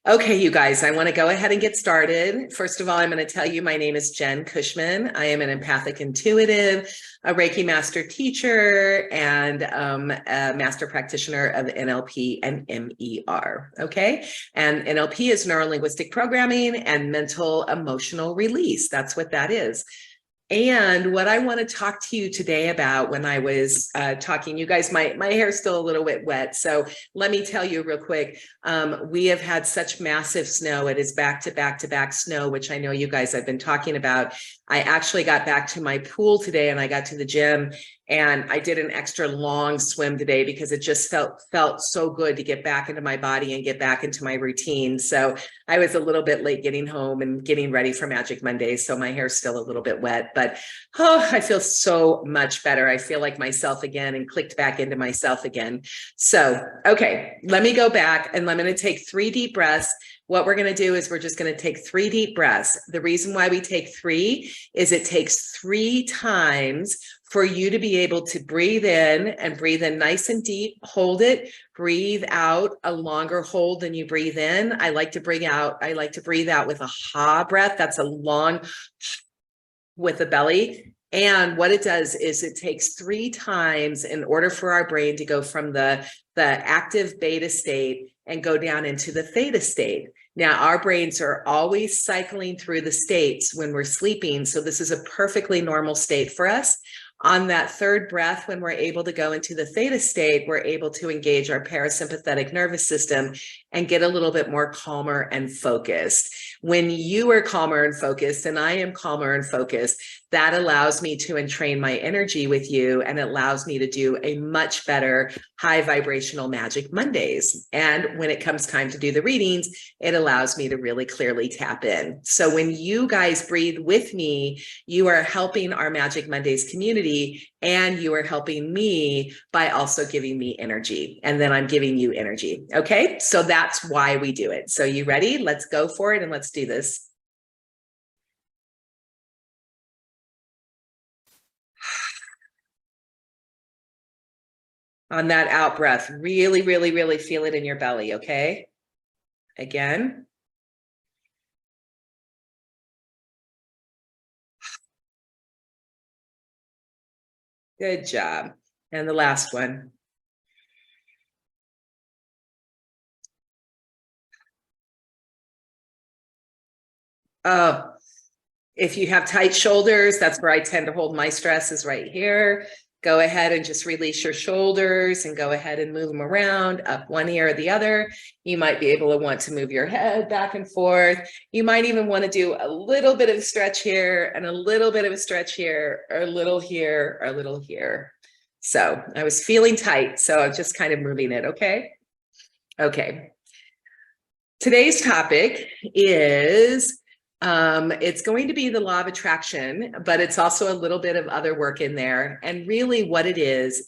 Okay, you guys, I want to go ahead and get started. First of all, I'm going to tell you my name is Jen Cushman. I am an empathic intuitive, a Reiki master teacher, and a master practitioner of NLP and MER. Okay, and NLP is neuro-linguistic programming and mental emotional release. That's what that is. And what I want to talk to you today about when I was talking, you guys, my hair is still a little bit wet. So let me tell you real quick. We have had such massive snow. It is back to back to back snow, which I know you guys have been talking about. I actually got back to my pool today and I got to the gym and I did an extra long swim today because it just felt so good to get back into my body and get back into my routine. So I was a little bit late getting home and getting ready for Magic Mondays. So my hair's still a little bit wet, but I feel so much better. I feel like myself again and clicked back into myself again. So, okay, let me go back and I'm going to take 3 deep breaths. What we're going to do is we're just going to take 3 deep breaths. The reason why we take 3 is it takes 3 times for you to be able to breathe in and breathe in nice and deep, hold it, breathe out a longer hold than you breathe in. I like to breathe out with a ha breath. That's a long with the belly. And what it does is it takes 3 times in order for our brain to go from the active beta state and go down into the theta state. Now, our brains are always cycling through the states when we're sleeping. So this is a perfectly normal state for us. On that 3rd breath, when we're able to go into the theta state, we're able to engage our parasympathetic nervous system and get a little bit more calmer and focused. When you are calmer and focused, and I am calmer and focused, that allows me to entrain my energy with you and it allows me to do a much better high vibrational Magic Mondays. And when it comes time to do the readings, it allows me to really clearly tap in. So when you guys breathe with me, you are helping our Magic Mondays community and you are helping me by also giving me energy. And then I'm giving you energy. Okay, so that's why we do it. So you ready? Let's go for it and let's do this. On that out breath, really, really, really feel it in your belly, okay? Again. Good job. And the last one. Oh, if you have tight shoulders, that's where I tend to hold my stress is right here. Go ahead and just release your shoulders and go ahead and move them around up one ear or the other. You might be able to want to move your head back and forth. You might even want to do a little bit of a stretch here and a little bit of a stretch here, or a little here, or a little here. So I was feeling tight, so I'm just kind of moving it, okay? Okay. Today's topic is it's going to be the law of attraction, but it's also a little bit of other work in there. And really what it is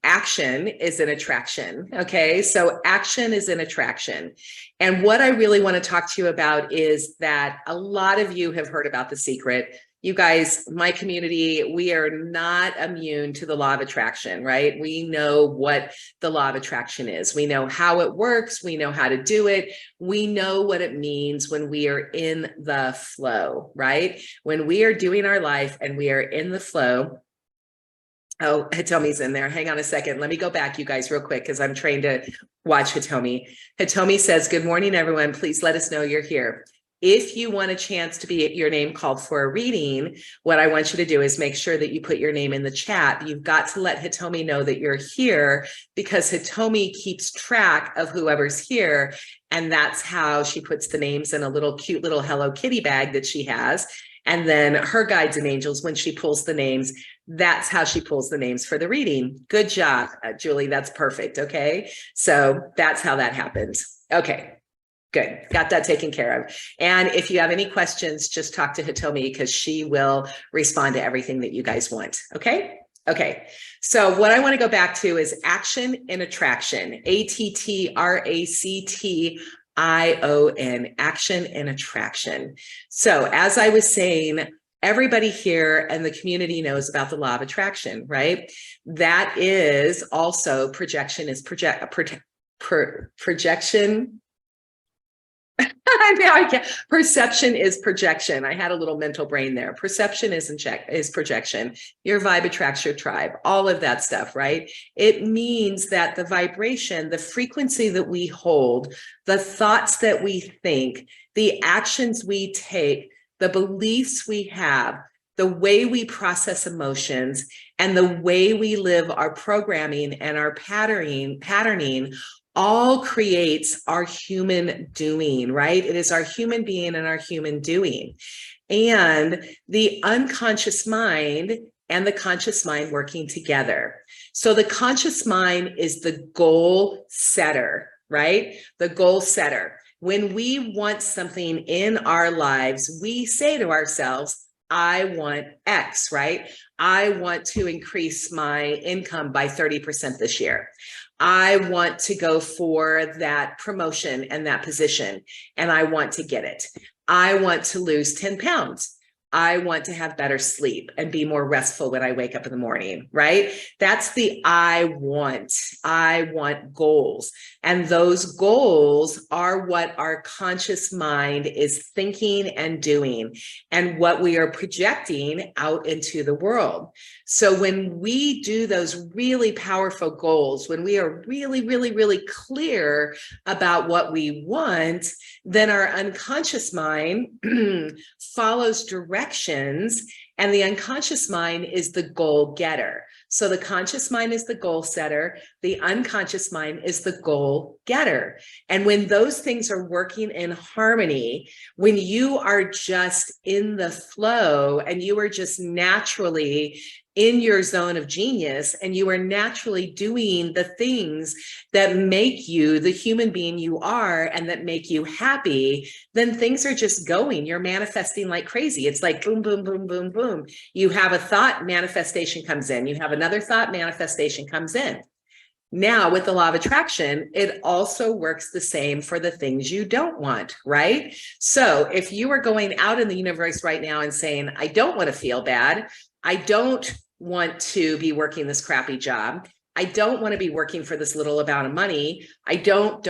action is an attraction. Okay, so action is an attraction. And what I really want to talk to you about is that a lot of you have heard about The Secret. You guys, my community, we are not immune to the law of attraction, right? We know what the law of attraction is. We know how it works. We know how to do it. We know what it means when we are in the flow, right? When we are doing our life and we are in the flow. Oh, Hitomi's in there. Hang on a second. Let me go back, you guys, real quick, because I'm trained to watch Hitomi. Hitomi says, good morning, everyone. Please let us know you're here. If you want a chance to be your name called for a reading, what I want you to do is make sure that you put your name in the chat. You've got to let Hitomi know that you're here because Hitomi keeps track of whoever's here. And that's how she puts the names in a little cute little Hello Kitty bag that she has. And then her guides and angels, when she pulls the names, that's how she pulls the names for the reading. Good job, Julie. That's perfect. Okay. So that's how that happens. Okay. Good. Got that taken care of. And if you have any questions, just talk to Hitomi because she will respond to everything that you guys want. Okay. Okay. So what I want to go back to is action and attraction. ATTRACTION, action and attraction. So as I was saying, everybody here and the community knows about the law of attraction, right? That is also projection is projection. Now I can't. Perception is projection. I had a little mental brain there. Perception is projection. Your vibe attracts your tribe. All of that stuff, right? It means that the vibration, the frequency that we hold, the thoughts that we think, the actions we take, the beliefs we have, the way we process emotions, and the way we live our programming and our patterning all creates our human doing, right? It is our human being and our human doing. And the unconscious mind and the conscious mind working together. So the conscious mind is the goal setter, right? The goal setter. When we want something in our lives, we say to ourselves, I want X, right? I want to increase my income by 30% this year. I want to go for that promotion and that position, and I want to get it. I want to lose 10 pounds. I want to have better sleep and be more restful when I wake up in the morning, right? That's the I want goals. And those goals are what our conscious mind is thinking and doing and what we are projecting out into the world. So when we do those really powerful goals, when we are really, really, really clear about what we want, then our unconscious mind follows directions, and the unconscious mind is the goal getter. So the conscious mind is the goal setter, the unconscious mind is the goal getter. And when those things are working in harmony, when you are just in the flow and you are just naturally in your zone of genius and you are naturally doing the things that make you the human being you are and that make you happy, then things are just going. You're manifesting like crazy. It's like boom, boom, boom, boom, boom. You have a thought, manifestation comes in. You have another thought, manifestation comes in. Now, with the law of attraction, it also works the same for the things you don't want, right? So if you are going out in the universe right now and saying, I don't want to feel bad, I don't want to be working this crappy job, I don't want to be working for this little amount of money, I don't,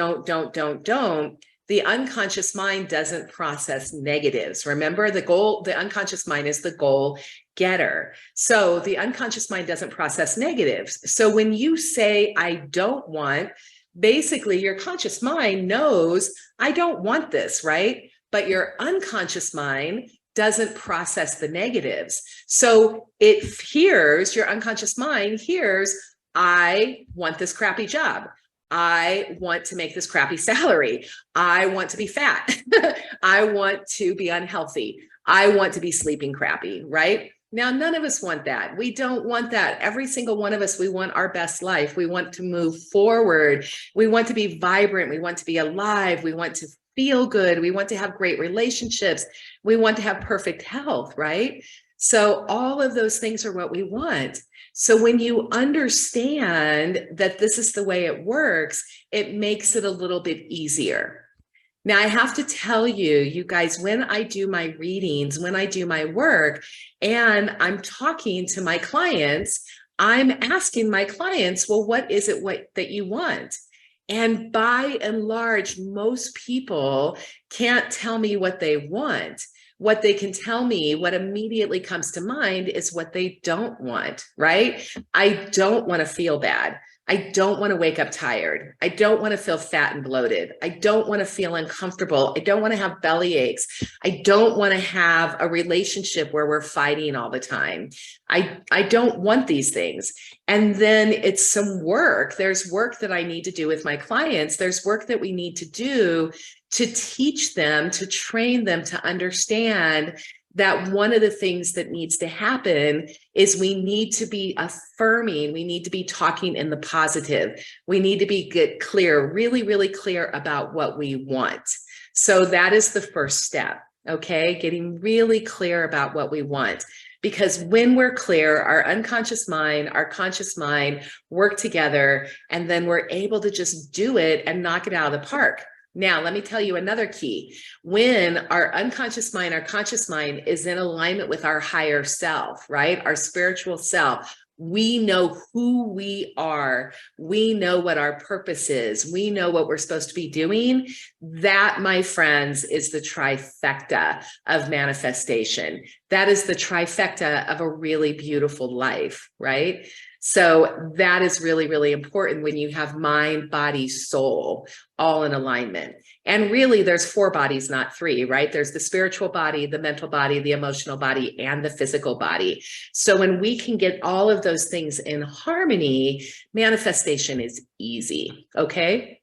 the unconscious mind doesn't process negatives. Remember, the unconscious mind is the goal getter. So the unconscious mind doesn't process negatives. So when you say, I don't want, basically your conscious mind knows, I don't want this, right? But your unconscious mind doesn't process the negatives. So your unconscious mind hears, I want this crappy job. I want to make this crappy salary. I want to be fat. I want to be unhealthy. I want to be sleeping crappy, right? Now, none of us want that. We don't want that. Every single one of us, we want our best life. We want to move forward. We want to be vibrant. We want to be alive. We want to feel good. We want to have great relationships. We want to have perfect health, right? So all of those things are what we want. So when you understand that this is the way it works, it makes it a little bit easier. Now, I have to tell you, you guys, when I do my readings, when I do my work, and I'm talking to my clients, I'm asking my clients, well, what is it that you want? And by and large, most people can't tell me what they want. What they can tell me, what immediately comes to mind is what they don't want, right? I don't want to feel bad. I don't want to wake up tired. I don't want to feel fat and bloated. I don't want to feel uncomfortable. I don't want to have belly aches. I don't want to have a relationship where we're fighting all the time. I don't want these things. And then it's some work. There's work that I need to do with my clients. There's work that we need to do to teach them, to train them to understand that one of the things that needs to happen is we need to be affirming. We need to be talking in the positive. We need to get clear, really, really clear about what we want. So that is the first step, okay? Getting really clear about what we want. Because when we're clear, our unconscious mind, our conscious mind work together, and then we're able to just do it and knock it out of the park. Now, let me tell you another key. When our unconscious mind, our conscious mind is in alignment with our higher self, right? Our spiritual self, We know who we are. We know what our purpose is. We know what we're supposed to be doing. That, my friends, is the trifecta of manifestation. That is the trifecta of a really beautiful life, right? So that is really, really important when you have mind, body, soul all in alignment. And really, there's 4 bodies, not 3, right? There's the spiritual body, the mental body, the emotional body, and the physical body. So when we can get all of those things in harmony, manifestation is easy, okay?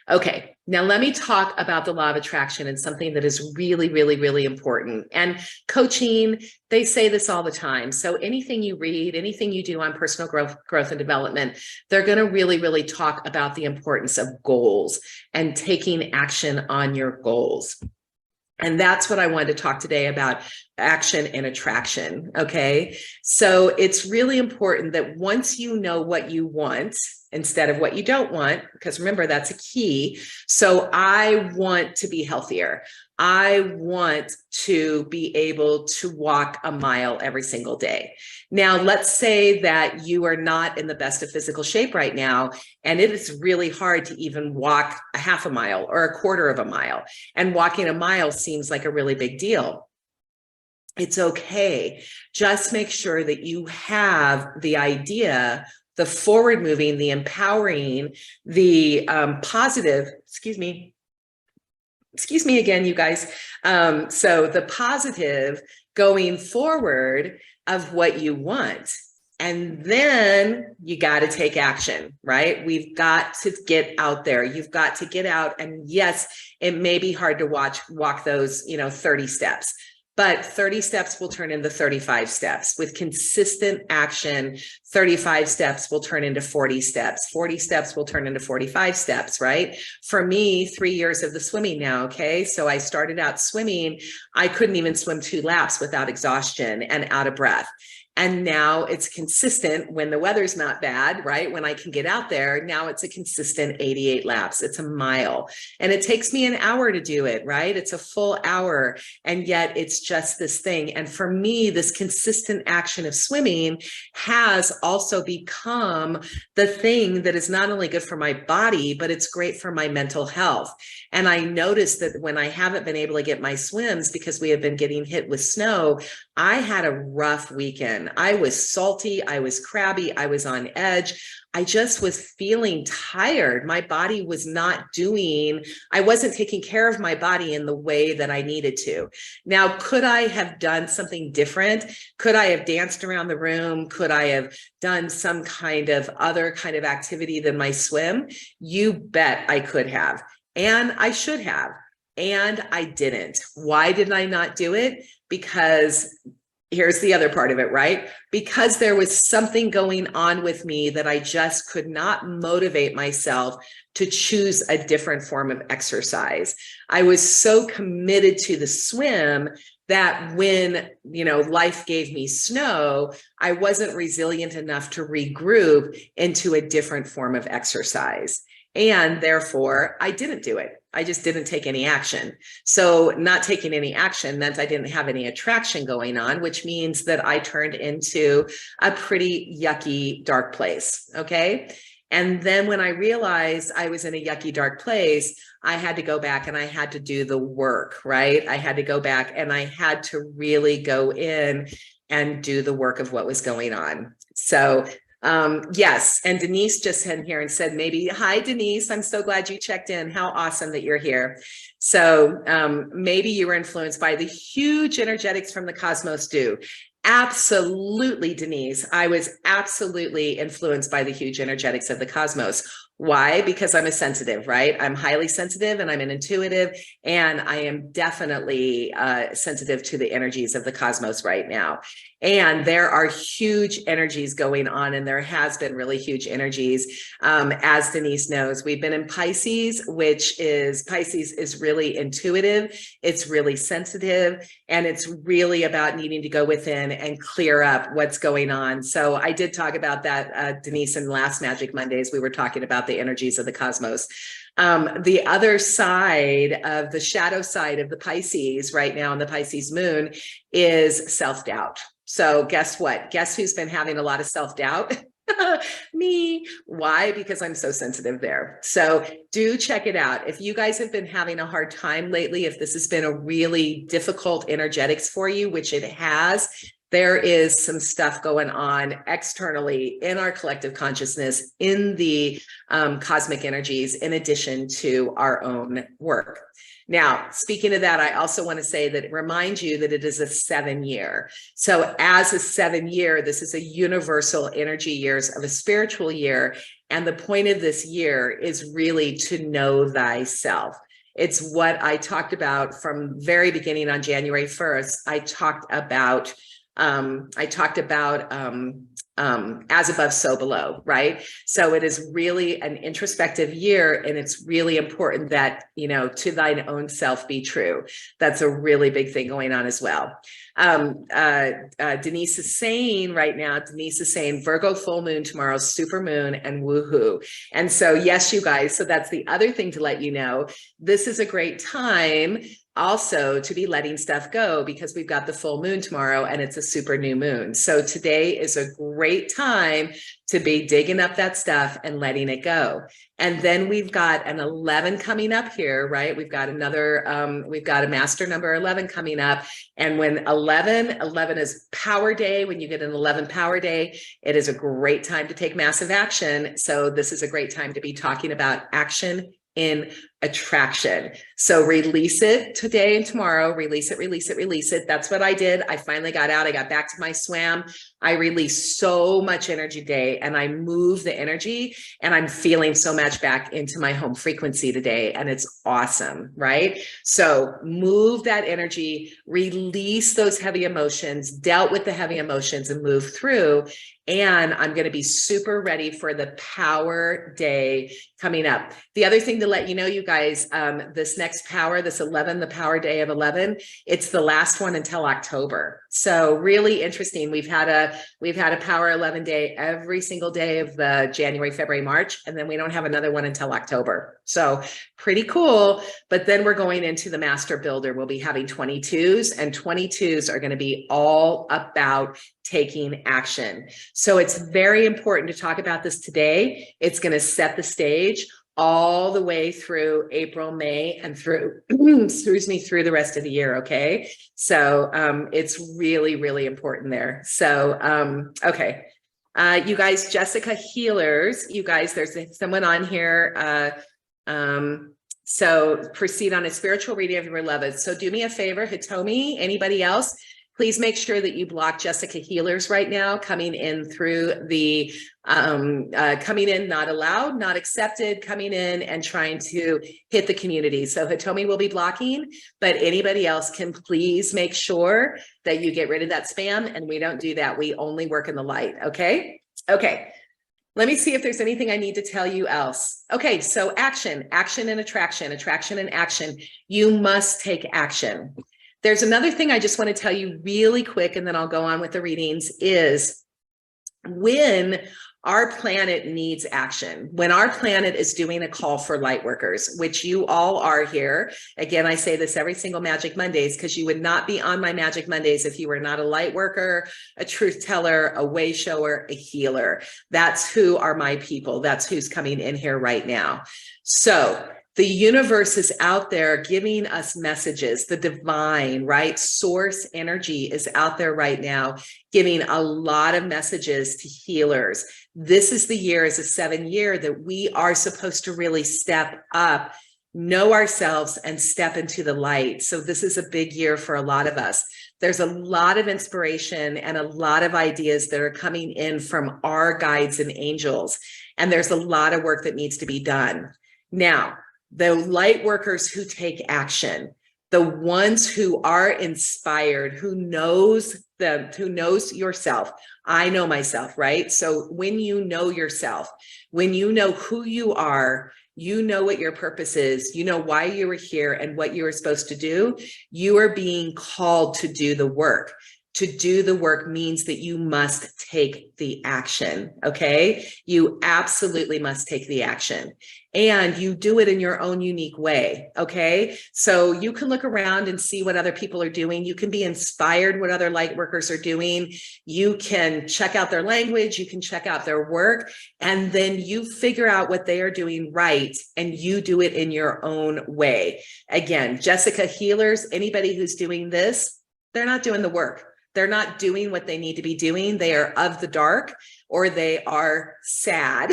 Okay, now let me talk about the law of attraction and something that is really, really, really important. And coaching, they say this all the time. So anything you read, anything you do on personal growth and development, they're going to really, really talk about the importance of goals and taking action on your goals. And that's what I wanted to talk today about, action and attraction. Okay. So it's really important that once you know what you want instead of what you don't want, because remember, that's a key. So I want to be healthier. I want to be able to walk a mile every single day. Now, let's say that you are not in the best of physical shape right now, and it is really hard to even walk a half a mile or a quarter of a mile. And walking a mile seems like a really big deal. It's okay. Just make sure that you have the idea, the forward moving, the empowering, the positive, excuse me again, you guys. So the positive going forward of what you want. And then you got to take action, right? We've got to get out there. You've got to get out. And yes, it may be hard to walk those, 30 steps. But 30 steps will turn into 35 steps. With consistent action, 35 steps will turn into 40 steps. 40 steps will turn into 45 steps, right? For me, 3 years of the swimming now, okay? So I started out swimming. I couldn't even swim 2 laps without exhaustion and out of breath. And now it's consistent when the weather's not bad, right? When I can get out there, now it's a consistent 88 laps. It's a mile. And it takes me an hour to do it, right? It's a full hour. And yet it's just this thing. And for me, this consistent action of swimming has also become the thing that is not only good for my body, but it's great for my mental health. And I noticed that when I haven't been able to get my swims because we have been getting hit with snow, I had a rough weekend. I was salty. I was crabby. I was on edge. I just was feeling tired. My body was not I wasn't taking care of my body in the way that I needed to. Now, could I have done something different? Could I have danced around the room? Could I have done some kind of other kind of activity than my swim? You bet I could have. And I should have. And I didn't. Why did I not do it? Because here's the other part of it, right? Because there was something going on with me that I just could not motivate myself to choose a different form of exercise. I was so committed to the swim that when, life gave me snow, I wasn't resilient enough to regroup into a different form of exercise. And therefore, I didn't do it. I just didn't take any action. So not taking any action meant I didn't have any attraction going on, which means that I turned into a pretty yucky, dark place. Okay. And then when I realized I was in a yucky, dark place, I had to go back and I had to do the work, right? I had to go back and I had to really go in and do the work of what was going on. So yes. And Denise just in here and said, maybe, hi, Denise, I'm so glad you checked in. How awesome that you're here. So maybe you were influenced by the huge energetics from the cosmos do. Absolutely, Denise. I was absolutely influenced by the huge energetics of the cosmos. Why? Because I'm a sensitive, right? I'm highly sensitive and I'm an intuitive, and I am definitely sensitive to the energies of the cosmos right now. And there are huge energies going on, and there has been really huge energies. As Denise knows, we've been in Pisces, Pisces is really intuitive. It's really sensitive, and it's really about needing to go within and clear up what's going on. So I did talk about that, Denise, in last Magic Mondays. We were talking about the energies of the cosmos. The other side of the shadow side of the Pisces right now, and the Pisces moon, is self-doubt. So guess what? Guess who's been having a lot of self-doubt? Me. Why? Because I'm so sensitive there. So do check it out. If you guys have been having a hard time lately, if this has been a really difficult energetics for you, which it has, there is some stuff going on externally in our collective consciousness, in the cosmic energies, in addition to our own work. Now, speaking of that, I also want to say that remind you that it is a 7-year. So as a 7-year, this is a universal energy years of a spiritual year. And the point of this year is really to know thyself. It's what I talked about from very beginning on January 1st. I talked about as above, so below, right? So it is really an introspective year, and it's really important that, you know, to thine own self be true. That's a really big thing going on as well. Denise is saying right now, Virgo full moon tomorrow, super moon, and woohoo. And so, yes, you guys, so that's the other thing to let you know. This is a great time also to be letting stuff go, because we've got the full moon tomorrow and it's a super new moon. So today is a great time to be digging up that stuff and letting it go. And then we've got an 11 coming up here, right? We've got another, we've got a master number 11 coming up. And when 11 is power day, when you get an 11 power day, it is a great time to take massive action. So this is a great time to be talking about action in attraction. So release it today and tomorrow, release it, release it, release it. That's what I did. I finally got out. I got back to my swam. I released so much energy today, and I moved the energy, and I'm feeling so much back into my home frequency today. And it's awesome, right? So move that energy, release those heavy emotions, dealt with the heavy emotions, and move through. And I'm going to be super ready for the power day coming up. The other thing to let you know, you guys, this next power, this 11, the power day of 11, it's the last one until October. So really interesting. We've had a power 11 day every single day of the January, February, March, and then we don't have another one until October. So pretty cool. But then we're going into the master builder. We'll be having 22s, and 22s are going to be all about taking action. So it's very important to talk about this today. It's going to set the stage all the way through April, May, and through, excuse me, through the rest of the year. Okay. So it's really, really important there. So, okay. You guys, Jessica Healers, you guys, there's someone on here. So proceed on a spiritual reading of your beloved. So do me a favor, Hitomi, anybody else? Please make sure that you block Jessica Healers right now, coming in through the, coming in, not allowed, not accepted, coming in and trying to hit the community. So Hitomi will be blocking, but anybody else can please make sure that you get rid of that spam, and we don't do that. We only work in the light, okay? Okay. Let me see if there's anything I need to tell you else. Okay, so action and attraction, attraction and action. You must take action. There's another thing I just want to tell you really quick, and then I'll go on with the readings, is when our planet needs action, when our planet is doing a call for light workers, which you all are here. Again, I say this every single Magic Mondays, because you would not be on my Magic Mondays if you were not a light worker, a truth teller, a way shower, a healer. That's who are my people. That's who's coming in here right now. So the universe is out there giving us messages. The divine, right? Source energy is out there right now, giving a lot of messages to healers. This is the year, as a 7-year, that we are supposed to really step up, know ourselves, and step into the light. So this is a big year for a lot of us. There's a lot of inspiration and a lot of ideas that are coming in from our guides and angels. And there's a lot of work that needs to be done. Now, the light workers who take action, the ones who are inspired, who knows yourself. I know myself, right? So when you know yourself, when you know who you are, you know what your purpose is, you know why you were here and what you were supposed to do, you are being called to do the work. To do the work means that you must take the action. Okay. You absolutely must take the action, and you do it in your own unique way. Okay. So you can look around and see what other people are doing. You can be inspired what other light workers are doing. You can check out their language. You can check out their work, and then you figure out what they are doing right, and you do it in your own way. Again, Jessica healers, anybody who's doing this, they're not doing the work. They're not doing what they need to be doing. They are of the dark, or they are sad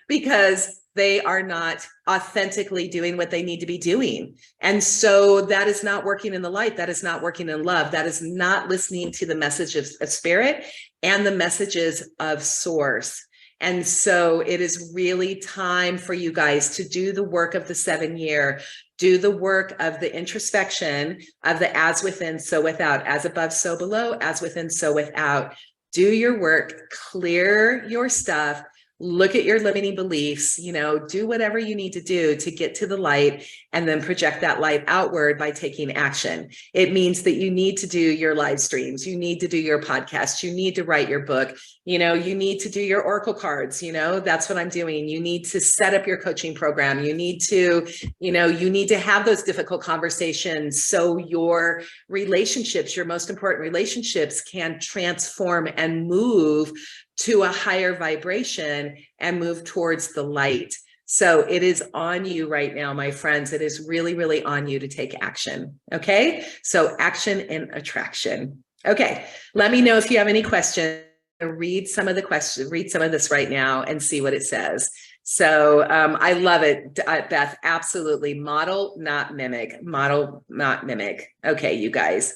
because they are not authentically doing what they need to be doing. And so that is not working in the light. That is not working in love. That is not listening to the message of spirit and the messages of source. And so it is really time for you guys to do the work of the 7-year, do the work of the introspection of the as within, so without, as above, so below, as within, so without. Do your work, clear your stuff, look at your limiting beliefs, do whatever you need to do to get to the light, and then project that light outward by taking action. It means that you need to do your live streams. You need to do your podcast. You need to write your book. You need to do your oracle cards. That's what I'm doing. You need to set up your coaching program. You need to have those difficult conversations so your relationships, your most important relationships, can transform and move to a higher vibration and move towards the light. So it is on you right now, my friends. It is really, really on you to take action. Okay. So action and attraction. Okay. Let me know if you have any questions. Read some of the questions, read some of this right now and see what it says. So I love it, Beth. Absolutely. Model, not mimic. Model, not mimic. Okay, you guys.